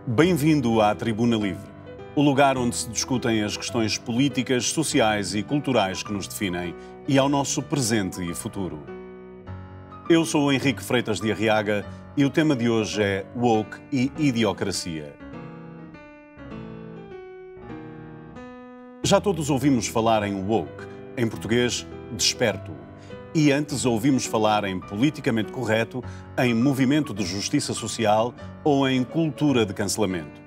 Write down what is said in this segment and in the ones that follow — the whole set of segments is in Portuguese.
Bem-vindo à Tribuna Livre, o lugar onde se discutem as questões políticas, sociais e culturais que nos definem e ao nosso presente e futuro. Eu sou o Henrique Freitas de Arriaga e o tema de hoje é Woke e Idiocracia. Já todos ouvimos falar em woke, em português, desperto. E antes ouvimos falar em politicamente correto, em movimento de justiça social ou em cultura de cancelamento.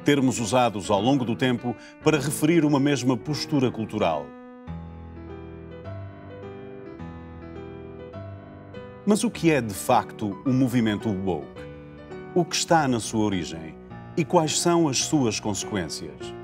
Termos usados ao longo do tempo para referir uma mesma postura cultural. Mas o que é de facto o movimento woke? O que está na sua origem? E quais são as suas consequências?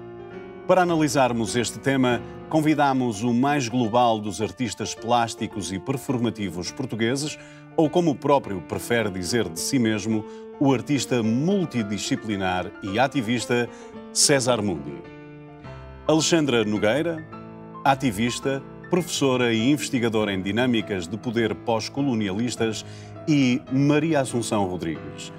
Para analisarmos este tema, convidamos o mais global dos artistas plásticos e performativos portugueses, ou como o próprio prefere dizer de si mesmo, o artista multidisciplinar e ativista César Mundi. Alexandra Nogueira, ativista, professora e investigadora em dinâmicas de poder pós-colonialistas, e Maria Assunção Rodrigues,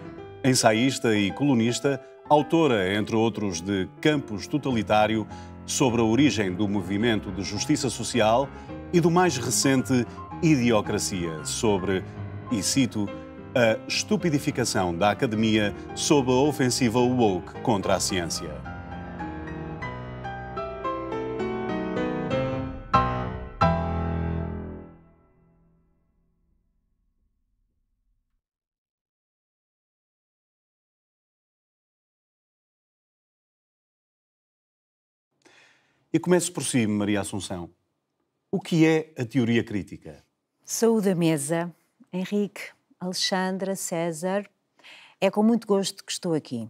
ensaísta e colunista, autora, entre outros, de Campus Totalitário, sobre a origem do movimento de justiça social, e do mais recente Idiocracia, sobre, e cito, a estupidificação da academia sob a ofensiva woke contra a ciência. E começo por si, Maria Assunção. O que é a teoria crítica? Saúde à mesa, Henrique, Alexandra, César. É com muito gosto que estou aqui.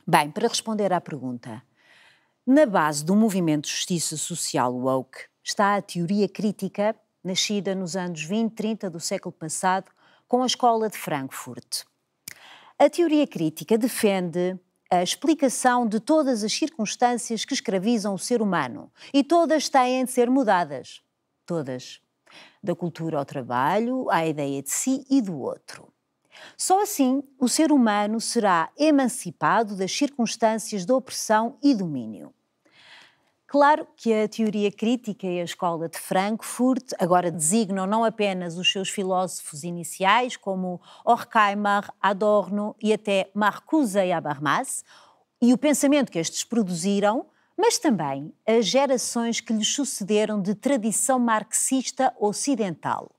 Bem, para responder à pergunta, na base do movimento de justiça social woke está a teoria crítica, nascida nos anos 20, 30 do século passado, com a Escola de Frankfurt. A teoria crítica defende a explicação de todas as circunstâncias que escravizam o ser humano, e todas têm de ser mudadas. Todas. Da cultura ao trabalho, à ideia de si e do outro. Só assim o ser humano será emancipado das circunstâncias de opressão e domínio. Claro que a teoria crítica e a Escola de Frankfurt agora designam não apenas os seus filósofos iniciais, como Horkheimer, Adorno e até Marcuse e Habermas, e o pensamento que estes produziram, mas também as gerações que lhes sucederam de tradição marxista ocidental.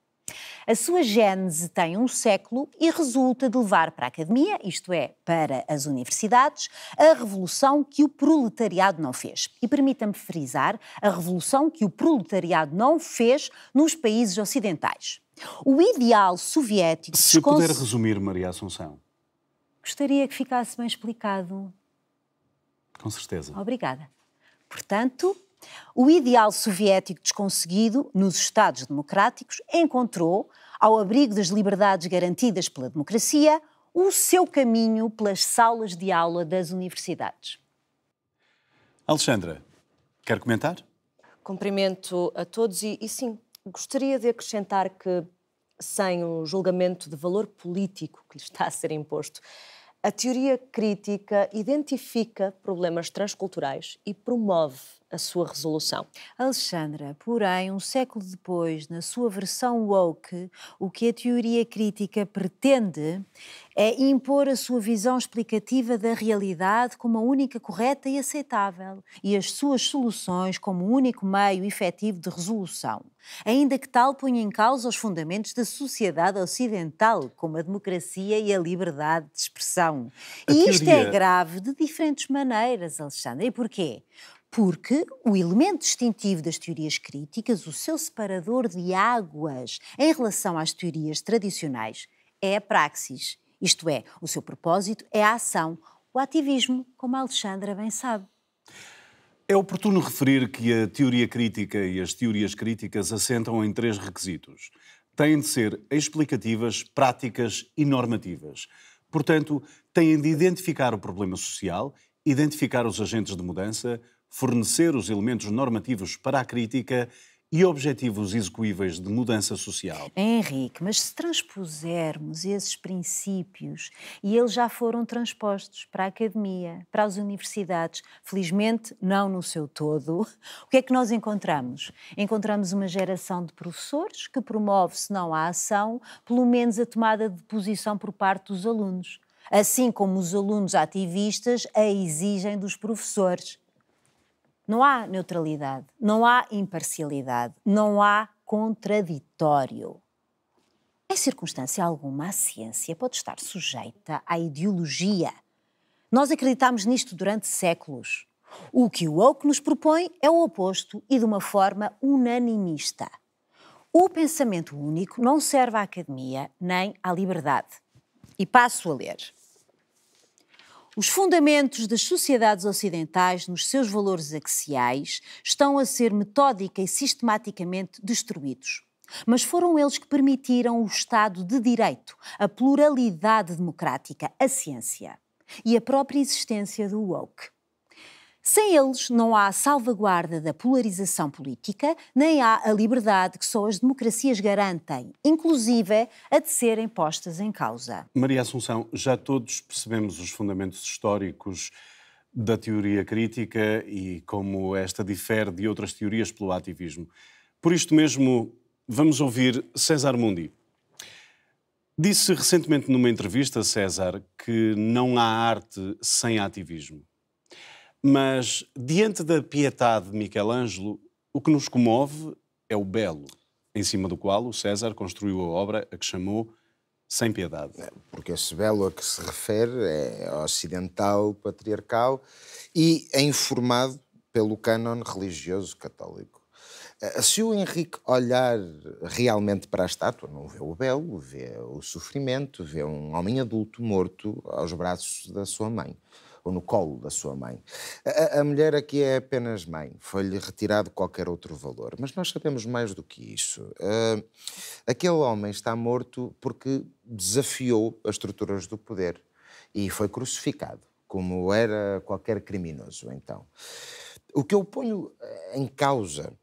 A sua gênese tem um século e resulta de levar para a academia, isto é, para as universidades, a revolução que o proletariado não fez. E permita-me frisar, a revolução que o proletariado não fez nos países ocidentais. O ideal soviético... Se puder resumir, Maria Assunção. Gostaria que ficasse bem explicado. Com certeza. Obrigada. Portanto, o ideal soviético desconseguido nos Estados democráticos encontrou, ao abrigo das liberdades garantidas pela democracia, o seu caminho pelas salas de aula das universidades. Alexandra, quer comentar? Cumprimento a todos e sim, gostaria de acrescentar que, sem o julgamento de valor político que lhe está a ser imposto, a teoria crítica identifica problemas transculturais e promove a sua resolução. Alexandra, porém, um século depois, na sua versão woke, o que a teoria crítica pretende é impor a sua visão explicativa da realidade como a única correta e aceitável, e as suas soluções como o único meio efetivo de resolução, ainda que tal ponha em causa os fundamentos da sociedade ocidental, como a democracia e a liberdade de expressão. E isto é grave de diferentes maneiras, Alexandra. E porquê? Porque o elemento distintivo das teorias críticas, o seu separador de águas em relação às teorias tradicionais, é a praxis. Isto é, o seu propósito é a ação, o ativismo, como a Alexandra bem sabe. É oportuno referir que a teoria crítica e as teorias críticas assentam em 3 requisitos. Têm de ser explicativas, práticas e normativas. Portanto, têm de identificar o problema social, identificar os agentes de mudança, fornecer os elementos normativos para a crítica e objetivos execuíveis de mudança social. Henrique, mas se transpusermos esses princípios, e eles já foram transpostos para a academia, para as universidades, felizmente não no seu todo, o que é que nós encontramos? Encontramos uma geração de professores que promove, se não a ação, pelo menos a tomada de posição por parte dos alunos, assim como os alunos ativistas a exigem dos professores. Não há neutralidade, não há imparcialidade, não há contraditório. Em circunstância alguma, a ciência pode estar sujeita à ideologia. Nós acreditamos nisto durante séculos. O que o woke nos propõe é o oposto e de uma forma unanimista. O pensamento único não serve à academia nem à liberdade. E passo a ler. Os fundamentos das sociedades ocidentais, nos seus valores axiais, estão a ser metódica e sistematicamente destruídos. Mas foram eles que permitiram o Estado de Direito, a pluralidade democrática, a ciência e a própria existência do woke. Sem eles não há a salvaguarda da polarização política, nem há a liberdade que só as democracias garantem, inclusive a de serem postas em causa. Maria Assunção, já todos percebemos os fundamentos históricos da teoria crítica e como esta difere de outras teorias pelo ativismo. Por isto mesmo, vamos ouvir César Mundi. Disse recentemente numa entrevista, César, que não há arte sem ativismo. Mas, diante da piedade de Michelangelo, o que nos comove é o belo, em cima do qual o César construiu a obra a que chamou Sem Piedade. Porque esse belo a que se refere é ocidental, patriarcal e é informado pelo cânon religioso católico. Se o Henrique olhar realmente para a estátua, não vê o belo, vê o sofrimento, vê um homem adulto morto aos braços da sua mãe, ou no colo da sua mãe. A mulher aqui é apenas mãe, foi-lhe retirado qualquer outro valor. Mas nós sabemos mais do que isso. Aquele homem está morto porque desafiou as estruturas do poder e foi crucificado, como era qualquer criminoso, então. O que eu ponho em causa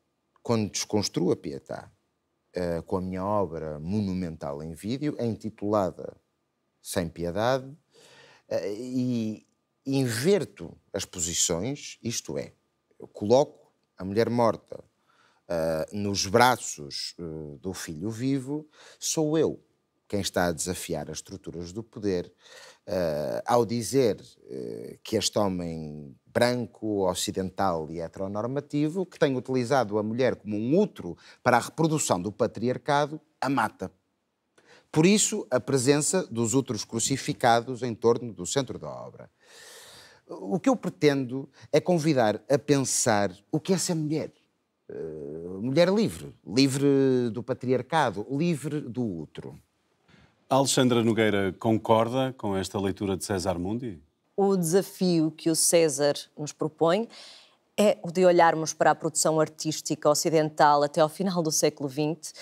quando desconstruo a Pietà, com a minha obra monumental em vídeo, é intitulada Sem Piedade, e inverto as posições, isto é, eu coloco a mulher morta nos braços do filho vivo, sou eu quem está a desafiar as estruturas do poder, ao dizer que este homem branco, ocidental e heteronormativo, que tem utilizado a mulher como um útero para a reprodução do patriarcado, a mata. Por isso, a presença dos úteros crucificados em torno do centro da obra. O que eu pretendo é convidar a pensar o que é ser mulher. Mulher livre, livre do patriarcado, livre do útero. A Alexandra Nogueira concorda com esta leitura de César Mundi? O desafio que o César nos propõe é o de olharmos para a produção artística ocidental até ao final do século XX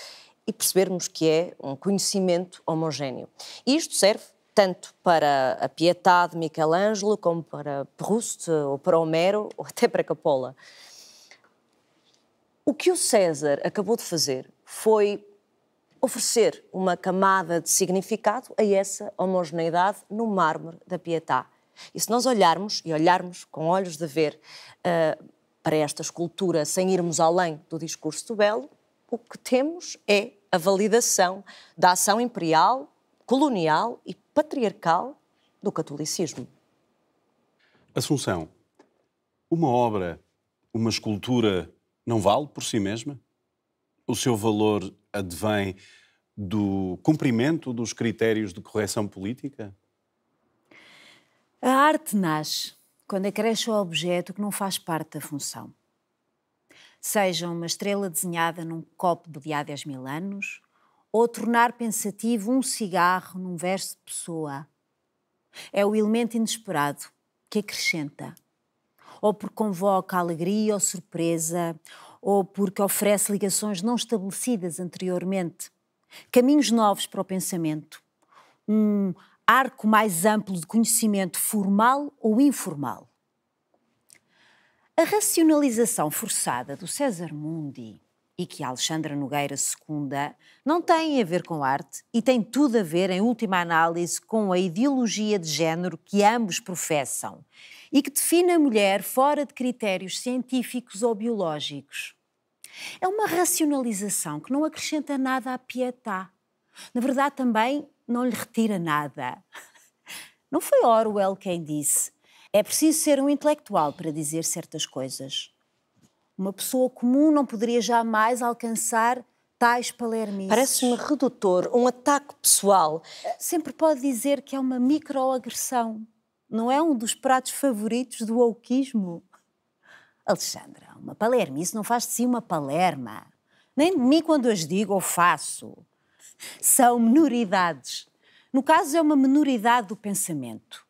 e percebermos que é um conhecimento homogéneo. E isto serve tanto para a Pietà de Michelangelo, como para Proust, ou para Homero, ou até para Coppola. O que o César acabou de fazer foi oferecer uma camada de significado a essa homogeneidade no mármore da Pietà. E se nós olharmos com olhos de ver para esta escultura sem irmos além do discurso do belo, o que temos é a validação da ação imperial, colonial e patriarcal do catolicismo. Assunção, uma obra, uma escultura, não vale por si mesma? O seu valor advém do cumprimento dos critérios de correção política? A arte nasce quando acresce ao objeto que não faz parte da função. Seja uma estrela desenhada num copo de há 10 mil anos, ou tornar pensativo um cigarro num verso de pessoa. É o elemento inesperado que acrescenta, ou porque convoca alegria ou surpresa, ou porque oferece ligações não estabelecidas anteriormente, caminhos novos para o pensamento, um arco mais amplo de conhecimento formal ou informal. A racionalização forçada do César Mundi e que a Alexandra Nogueira secunda não têm a ver com arte e têm tudo a ver, em última análise, com a ideologia de género que ambos professam e que define a mulher fora de critérios científicos ou biológicos. É uma racionalização que não acrescenta nada à Pietà. Na verdade, também não lhe retira nada. Não foi Orwell quem disse: é preciso ser um intelectual para dizer certas coisas. Uma pessoa comum não poderia jamais alcançar tais palermices. Parece-me redutor, um ataque pessoal. Sempre pode dizer que é uma microagressão. Não é um dos pratos favoritos do wokeismo. Alexandra, uma palermice não faz de si uma palerma. Nem de mim quando as digo ou faço. São menoridades. No caso, é uma menoridade do pensamento.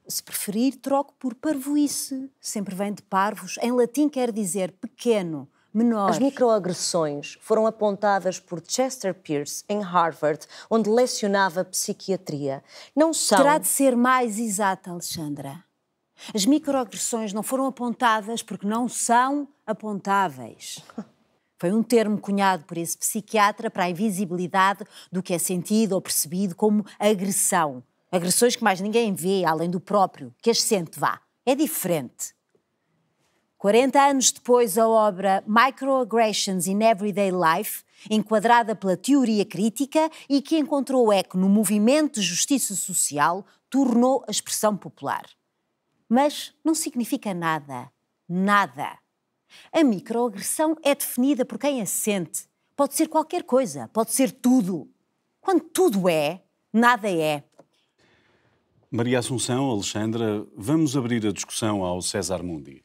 Se preferir, troco por parvoíce. Sempre vem de parvos. Em latim quer dizer pequeno, menor. As microagressões foram apontadas por Chester Pierce em Harvard, onde lecionava psiquiatria. Não são... Terá de ser mais exata, Alexandra. As microagressões não foram apontadas porque não são apontáveis. Foi um termo cunhado por esse psiquiatra para a invisibilidade do que é sentido ou percebido como agressão. Agressões que mais ninguém vê, além do próprio, que as sente, vá. É diferente. 40 anos depois, a obra Microaggressions in Everyday Life, enquadrada pela teoria crítica e que encontrou eco no movimento de justiça social, tornou a expressão popular. Mas não significa nada. Nada. A microagressão é definida por quem a sente. Pode ser qualquer coisa, pode ser tudo. Quando tudo é, nada é. Maria Assunção, Alexandra, vamos abrir a discussão ao César Mundi.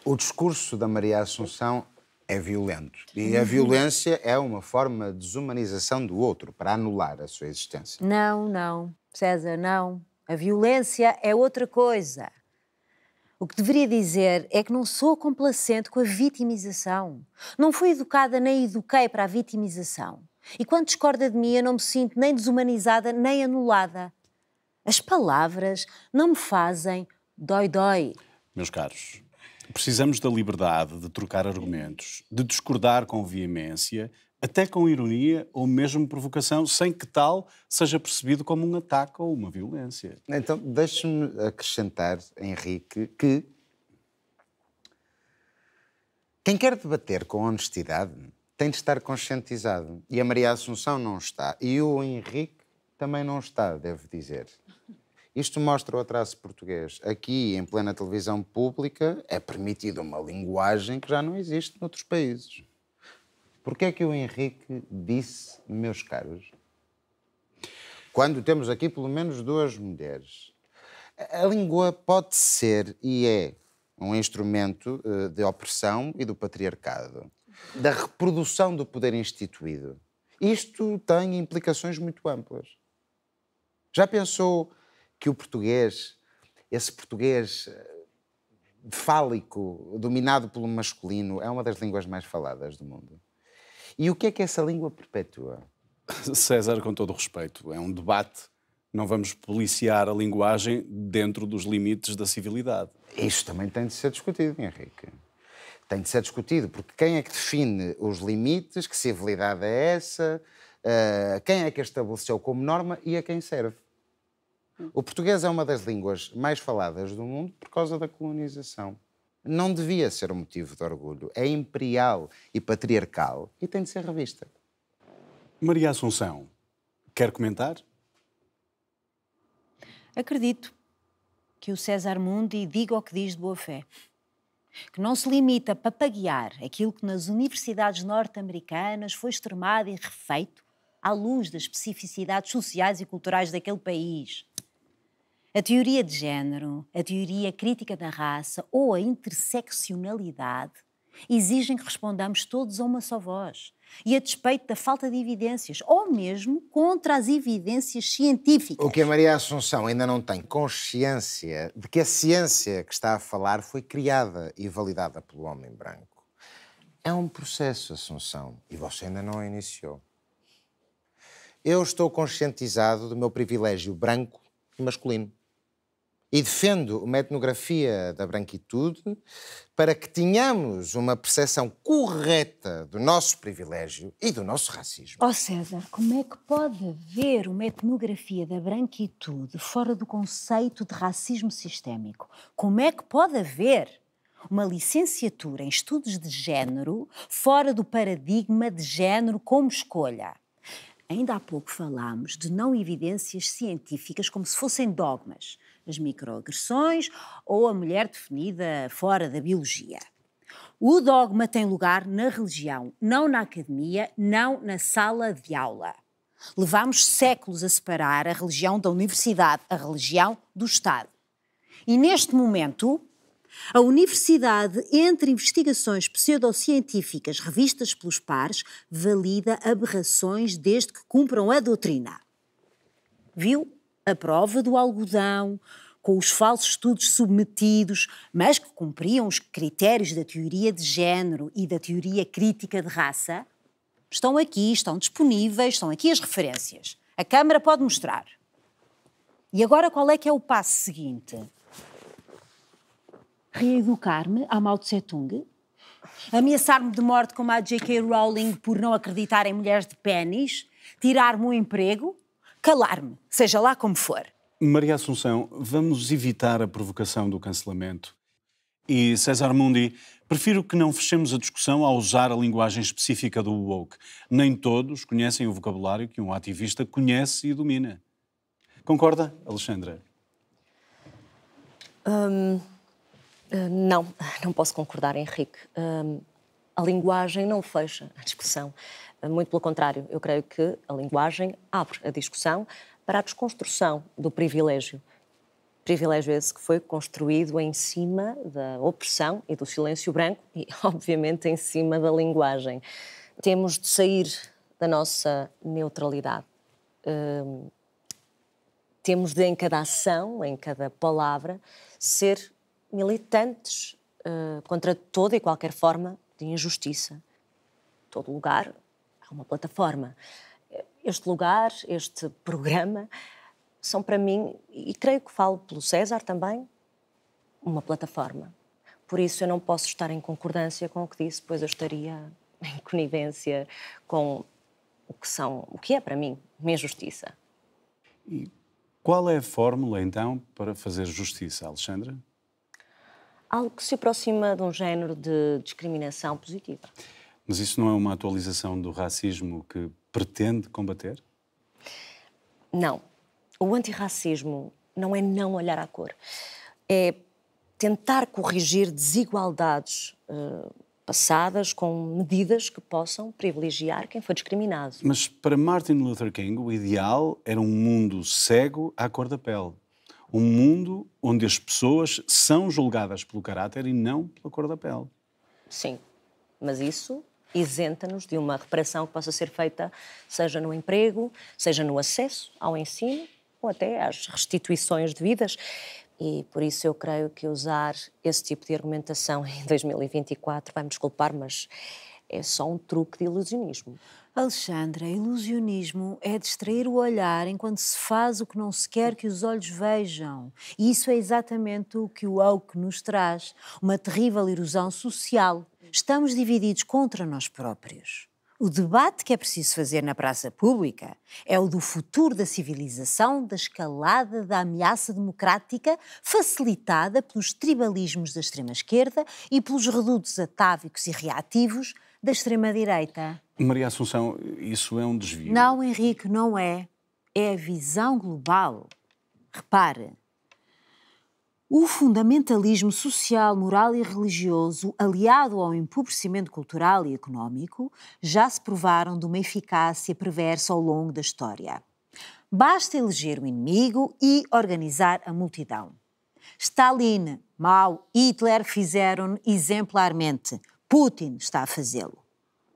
O discurso da Maria Assunção é violento. E a violência é uma forma de desumanização do outro, para anular a sua existência. Não, César, não. A violência é outra coisa. O que deveria dizer é que não sou complacente com a vitimização. Não fui educada nem eduquei para a vitimização. E quando discorda de mim, eu não me sinto nem desumanizada nem anulada. As palavras não me fazem dói-dói. Meus caros, precisamos da liberdade de trocar argumentos, de discordar com veemência, até com ironia ou mesmo provocação, sem que tal seja percebido como um ataque ou uma violência. Então, deixe-me acrescentar, Henrique, que quem quer debater com honestidade tem de estar conscientizado. E a Maria Assunção não está. E o Henrique também não está, devo dizer. Isto mostra o atraso português. Aqui, em plena televisão pública, é permitida uma linguagem que já não existe noutros países. Porquê é que o Henrique disse, meus caros, quando temos aqui pelo menos duas mulheres? A língua pode ser e é um instrumento de opressão e do patriarcado, da reprodução do poder instituído. Isto tem implicações muito amplas. Já pensou que o português, esse português fálico, dominado pelo masculino, é uma das línguas mais faladas do mundo? E o que é que essa língua perpetua? César, com todo o respeito, é um debate. Não vamos policiar a linguagem dentro dos limites da civilidade. Isto também tem de ser discutido, Henrique. Tem de ser discutido, porque quem é que define os limites, que civilidade é essa, quem é que a estabeleceu como norma e a quem serve? O português é uma das línguas mais faladas do mundo por causa da colonização. Não devia ser um motivo de orgulho. É imperial e patriarcal e tem de ser revista. Maria Assunção, quer comentar? Acredito que o César Mundi diga o que diz de boa fé. Que não se limita a papaguear aquilo que nas universidades norte-americanas foi extremado e refeito à luz das especificidades sociais e culturais daquele país. A teoria de género, a teoria crítica da raça ou a interseccionalidade exigem que respondamos todos a uma só voz e a despeito da falta de evidências ou mesmo contra as evidências científicas. O que a Maria Assunção ainda não tem consciência de que a ciência que está a falar foi criada e validada pelo homem branco. É um processo, Assunção, e você ainda não a iniciou. Eu estou conscientizado do meu privilégio branco e masculino. e defendo uma etnografia da branquitude para que tenhamos uma percepção correta do nosso privilégio e do nosso racismo. Ó César, como é que pode haver uma etnografia da branquitude fora do conceito de racismo sistémico? Como é que pode haver uma licenciatura em estudos de género fora do paradigma de género como escolha? Ainda há pouco falámos de não evidências científicas como se fossem dogmas, as microagressões ou a mulher definida fora da biologia. O dogma tem lugar na religião, não na academia, não na sala de aula. Levámos séculos a separar a religião da universidade, a religião do Estado. E neste momento, a universidade, entre investigações pseudocientíficas revistas pelos pares, valida aberrações desde que cumpram a doutrina. Viu? A prova do algodão, com os falsos estudos submetidos, mas que cumpriam os critérios da teoria de género e da teoria crítica de raça, estão aqui, estão disponíveis, estão aqui as referências. A Câmara pode mostrar. E agora qual é que é o passo seguinte? Reeducar-me a Mao Tse-tung? Ameaçar-me de morte como a J.K. Rowling por não acreditar em mulheres de pénis? Tirar-me o emprego? Calar-me, seja lá como for. Maria Assunção, vamos evitar a provocação do cancelamento. E César Mundi, prefiro que não fechemos a discussão ao usar a linguagem específica do woke. Nem todos conhecem o vocabulário que um ativista conhece e domina. Concorda, Alexandra? Não posso concordar, Henrique. A linguagem não fecha a discussão. Muito pelo contrário, eu creio que a linguagem abre a discussão para a desconstrução do privilégio. Privilégio esse que foi construído em cima da opressão e do silêncio branco e, obviamente, em cima da linguagem. Temos de sair da nossa neutralidade. Temos de, em cada ação, em cada palavra, ser militantes contra toda e qualquer forma de injustiça. Todo lugar é uma plataforma. Este lugar, este programa, são para mim, e creio que falo pelo César também, uma plataforma. Por isso eu não posso estar em concordância com o que disse, pois eu estaria em conivência com o que é para mim minha justiça. E qual é a fórmula, então, para fazer justiça, Alexandra? Algo que se aproxima de um género de discriminação positiva. Mas isso não é uma atualização do racismo que pretende combater? Não. O antirracismo não é não olhar à cor. É tentar corrigir desigualdades passadas com medidas que possam privilegiar quem foi discriminado. Mas para Martin Luther King, o ideal era um mundo cego à cor da pele. Um mundo onde as pessoas são julgadas pelo caráter e não pela cor da pele. Sim, mas isso isenta-nos de uma reparação que possa ser feita, seja no emprego, seja no acesso ao ensino ou até às restituições devidas. E por isso eu creio que usar esse tipo de argumentação em 2024, vai-me desculpar, mas é só um truque de ilusionismo. Alexandra, ilusionismo é distrair o olhar enquanto se faz o que não se quer que os olhos vejam. E isso é exatamente o que o woke nos traz. Uma terrível erosão social. Estamos divididos contra nós próprios. O debate que é preciso fazer na praça pública é o do futuro da civilização, da escalada da ameaça democrática facilitada pelos tribalismos da extrema-esquerda e pelos redutos atávicos e reativos da extrema-direita. Maria Assunção, isso é um desvio? Não, Henrique, não é. É a visão global. Repare, o fundamentalismo social, moral e religioso, aliado ao empobrecimento cultural e económico, já se provaram de uma eficácia perversa ao longo da história. Basta eleger o inimigo e organizar a multidão. Stalin, Mao, Hitler fizeram exemplarmente. Putin está a fazê-lo.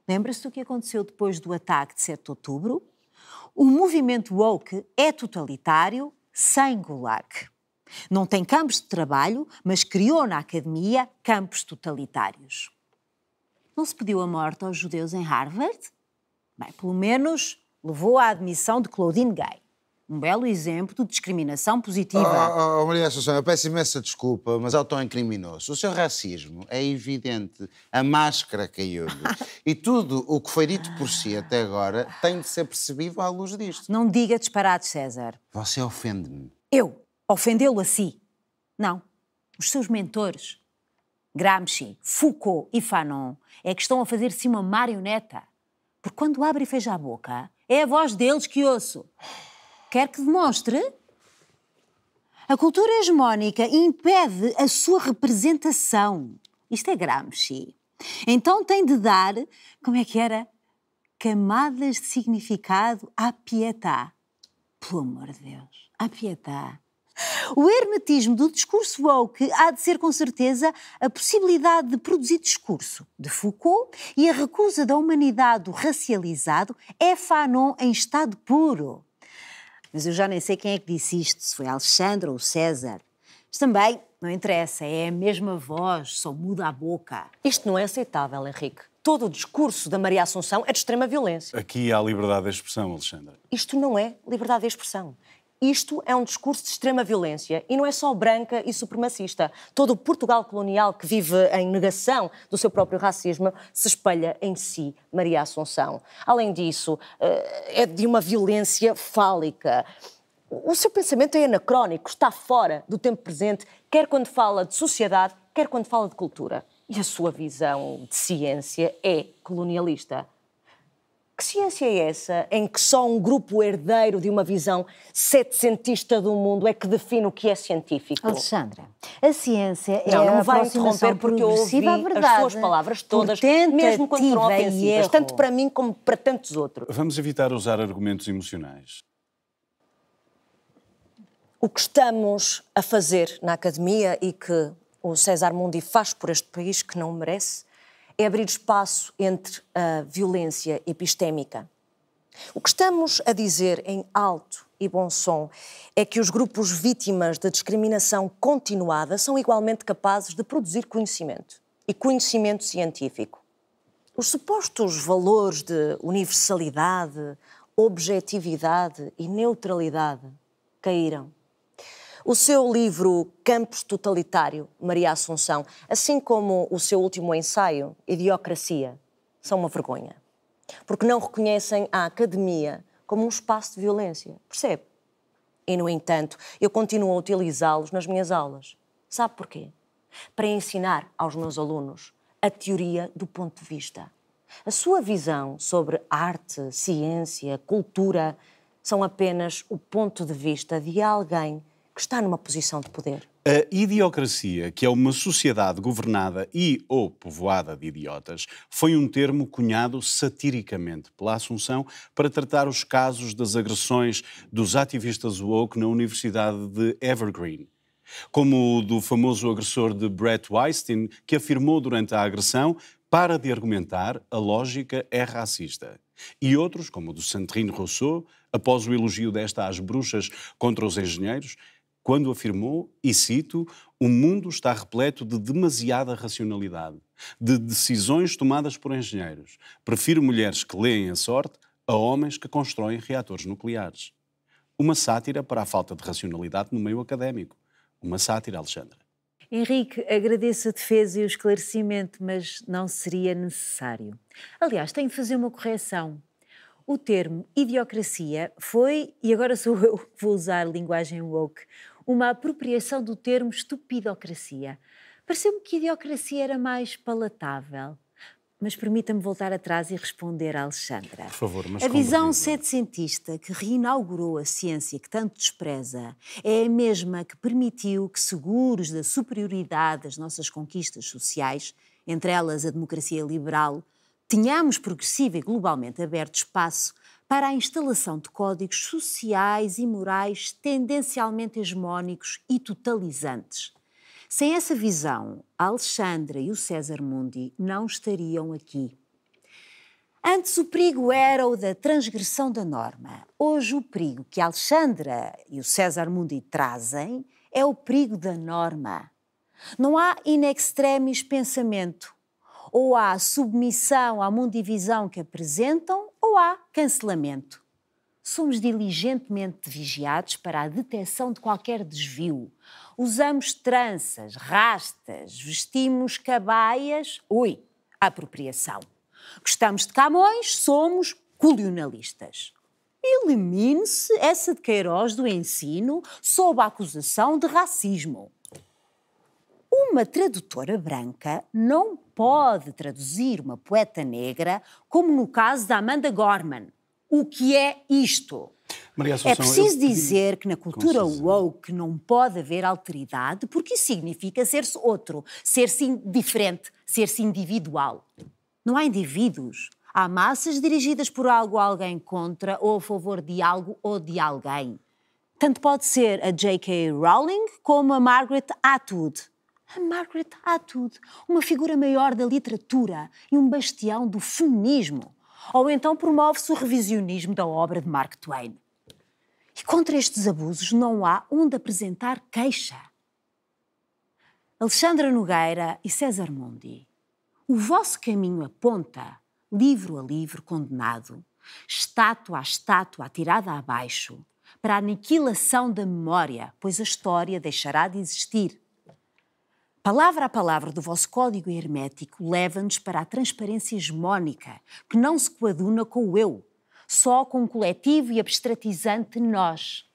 Lembra-se do que aconteceu depois do ataque de 7 de outubro? O movimento woke é totalitário, sem gulag. Não tem campos de trabalho, mas criou na academia campos totalitários. Não se pediu a morte aos judeus em Harvard? Bem, pelo menos levou à admissão de Claudine Gay. Um belo exemplo de discriminação positiva. Maria Assunção, eu peço imensa desculpa, mas autoincriminou-se. O seu racismo é evidente. A máscara caiu-lhe. E tudo o que foi dito por si até agora tem de ser percebido à luz disto. Não diga disparates, César. Você ofende-me. Eu? Ofendê-lo a si? Não. Os seus mentores, Gramsci, Foucault e Fanon, é que estão a fazer de si uma marioneta. Porque quando abre e fecha a boca, é a voz deles que ouço. Quer que demonstre? A cultura hegemónica impede a sua representação. Isto é Gramsci. Então tem de dar, como é que era? Camadas de significado à pietà. Pelo amor de Deus, à pietà. O hermetismo do discurso woke há de ser, com certeza, a possibilidade de produzir discurso de Foucault e a recusa da humanidade do racializado é Fanon em estado puro. Mas eu já nem sei quem é que disse isto, se foi Alexandre ou César. Mas também não interessa, é a mesma voz, só muda a boca. Isto não é aceitável, Henrique. Todo o discurso da Maria Assunção é de extrema violência. Aqui há liberdade de expressão, Alexandra. Isto não é liberdade de expressão. Isto é um discurso de extrema violência e não é só branca e supremacista. Todo o Portugal colonial que vive em negação do seu próprio racismo se espelha em si, Maria Assunção. Além disso, é de uma violência fálica. O seu pensamento é anacrónico, está fora do tempo presente, quer quando fala de sociedade, quer quando fala de cultura. E a sua visão de ciência é colonialista. Que ciência é essa em que só um grupo herdeiro de uma visão setecentista do mundo é que define o que é científico? Alexandra, a ciência é não a vai aproximação interromper porque eu ouvi progressiva à verdade. as suas palavras todas, mesmo quando foram ofensivas, tanto para mim como para tantos outros. Vamos evitar usar argumentos emocionais. O que estamos a fazer na academia e que o César Mundi faz por este país que não merece é abrir espaço entre a violência epistémica. O que estamos a dizer em alto e bom som é que os grupos vítimas de discriminação continuada são igualmente capazes de produzir conhecimento, e conhecimento científico. Os supostos valores de universalidade, objetividade e neutralidade caíram. O seu livro Campus Totalitário, Maria Assunção, assim como o seu último ensaio, Idiocracia, são uma vergonha. Porque não reconhecem a academia como um espaço de violência, percebe? E, no entanto, eu continuo a utilizá-los nas minhas aulas. Sabe porquê? Para ensinar aos meus alunos a teoria do ponto de vista. A sua visão sobre arte, ciência, cultura são apenas o ponto de vista de alguém que está numa posição de poder. A idiocracia, que é uma sociedade governada e ou povoada de idiotas, foi um termo cunhado satiricamente pela Assunção para tratar os casos das agressões dos ativistas woke na Universidade de Evergreen. Como o do famoso agressor de Bret Weinstein, que afirmou durante a agressão: para de argumentar, a lógica é racista. E outros, como o do Sandrine Rousseau, após o elogio desta às bruxas contra os engenheiros, quando afirmou, e cito, o mundo está repleto de demasiada racionalidade, de decisões tomadas por engenheiros. Prefiro mulheres que leem a sorte a homens que constroem reatores nucleares. Uma sátira para a falta de racionalidade no meio académico. Uma sátira, Alexandra. Henrique, agradeço a defesa e o esclarecimento, mas não seria necessário. Aliás, tenho de fazer uma correção. O termo idiocracia foi, e agora sou eu que vou usar linguagem woke, uma apropriação do termo estupidocracia. Pareceu-me que idiocracia era mais palatável. Mas permita-me voltar atrás e responder a Alexandra. Por favor, mas a visão setecentista que reinaugurou a ciência que tanto despreza é a mesma que permitiu que, seguros da superioridade das nossas conquistas sociais, entre elas a democracia liberal, tenhamos progressivo e globalmente aberto espaço para a instalação de códigos sociais e morais tendencialmente hegemónicos e totalizantes. Sem essa visão, a Alexandra e o César Mundi não estariam aqui. Antes o perigo era o da transgressão da norma. Hoje o perigo que a Alexandra e o César Mundi trazem é o perigo da norma. Não há in extremis pensamento. Ou há submissão à mundivisão que apresentam, ou há cancelamento. Somos diligentemente vigiados para a detecção de qualquer desvio. Usamos tranças, rastas, vestimos cabaias. Ui, apropriação. Gostamos de Camões, somos colonialistas. Elimine-se essa de Queiroz do ensino sob a acusação de racismo. Uma tradutora branca não pode traduzir uma poeta negra, como no caso da Amanda Gorman. O que é isto? Maria Assunção, É preciso dizer que na cultura woke não pode haver alteridade, porque isso significa ser-se outro, ser-se diferente, ser-se individual. Não há indivíduos. Há massas dirigidas por algo ou alguém contra ou a favor de algo ou de alguém. Tanto pode ser a J.K. Rowling como a Margaret Atwood. A Margaret Atwood, uma figura maior da literatura e um bastião do feminismo. Ou então promove-se o revisionismo da obra de Mark Twain. E contra estes abusos não há onde apresentar queixa. Alexandra Nogueira e César Mundi, o vosso caminho aponta, livro a livro condenado, estátua a estátua atirada abaixo, para a aniquilação da memória, pois a história deixará de existir. Palavra a palavra do vosso código hermético leva-nos para a transparência hegemónica, que não se coaduna com o eu, só com o coletivo e abstratizante nós.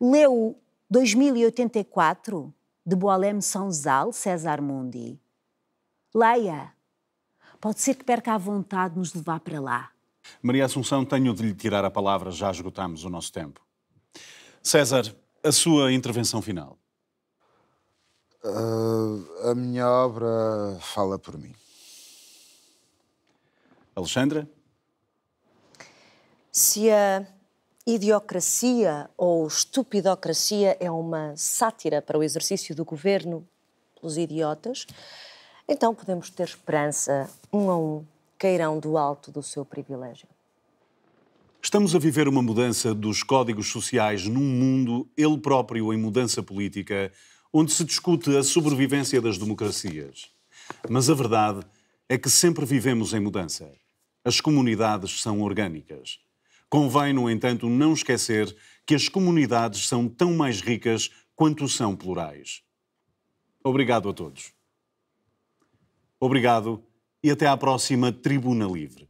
Leu 2084, de Boalem Sansal, César Mundi. Leia. Pode ser que perca a vontade de nos levar para lá. Maria Assunção, tenho de lhe tirar a palavra, já esgotámos o nosso tempo. César, a sua intervenção final. A minha obra fala por mim. Alexandra? Se a idiocracia ou estupidocracia é uma sátira para o exercício do governo pelos idiotas, então podemos ter esperança, um a um, cairão do alto do seu privilégio. Estamos a viver uma mudança dos códigos sociais num mundo, ele próprio em mudança política, onde se discute a sobrevivência das democracias. Mas a verdade é que sempre vivemos em mudança. As comunidades são orgânicas. Convém, no entanto, não esquecer que as comunidades são tão mais ricas quanto são plurais. Obrigado a todos. Obrigado e até à próxima Tribuna Livre.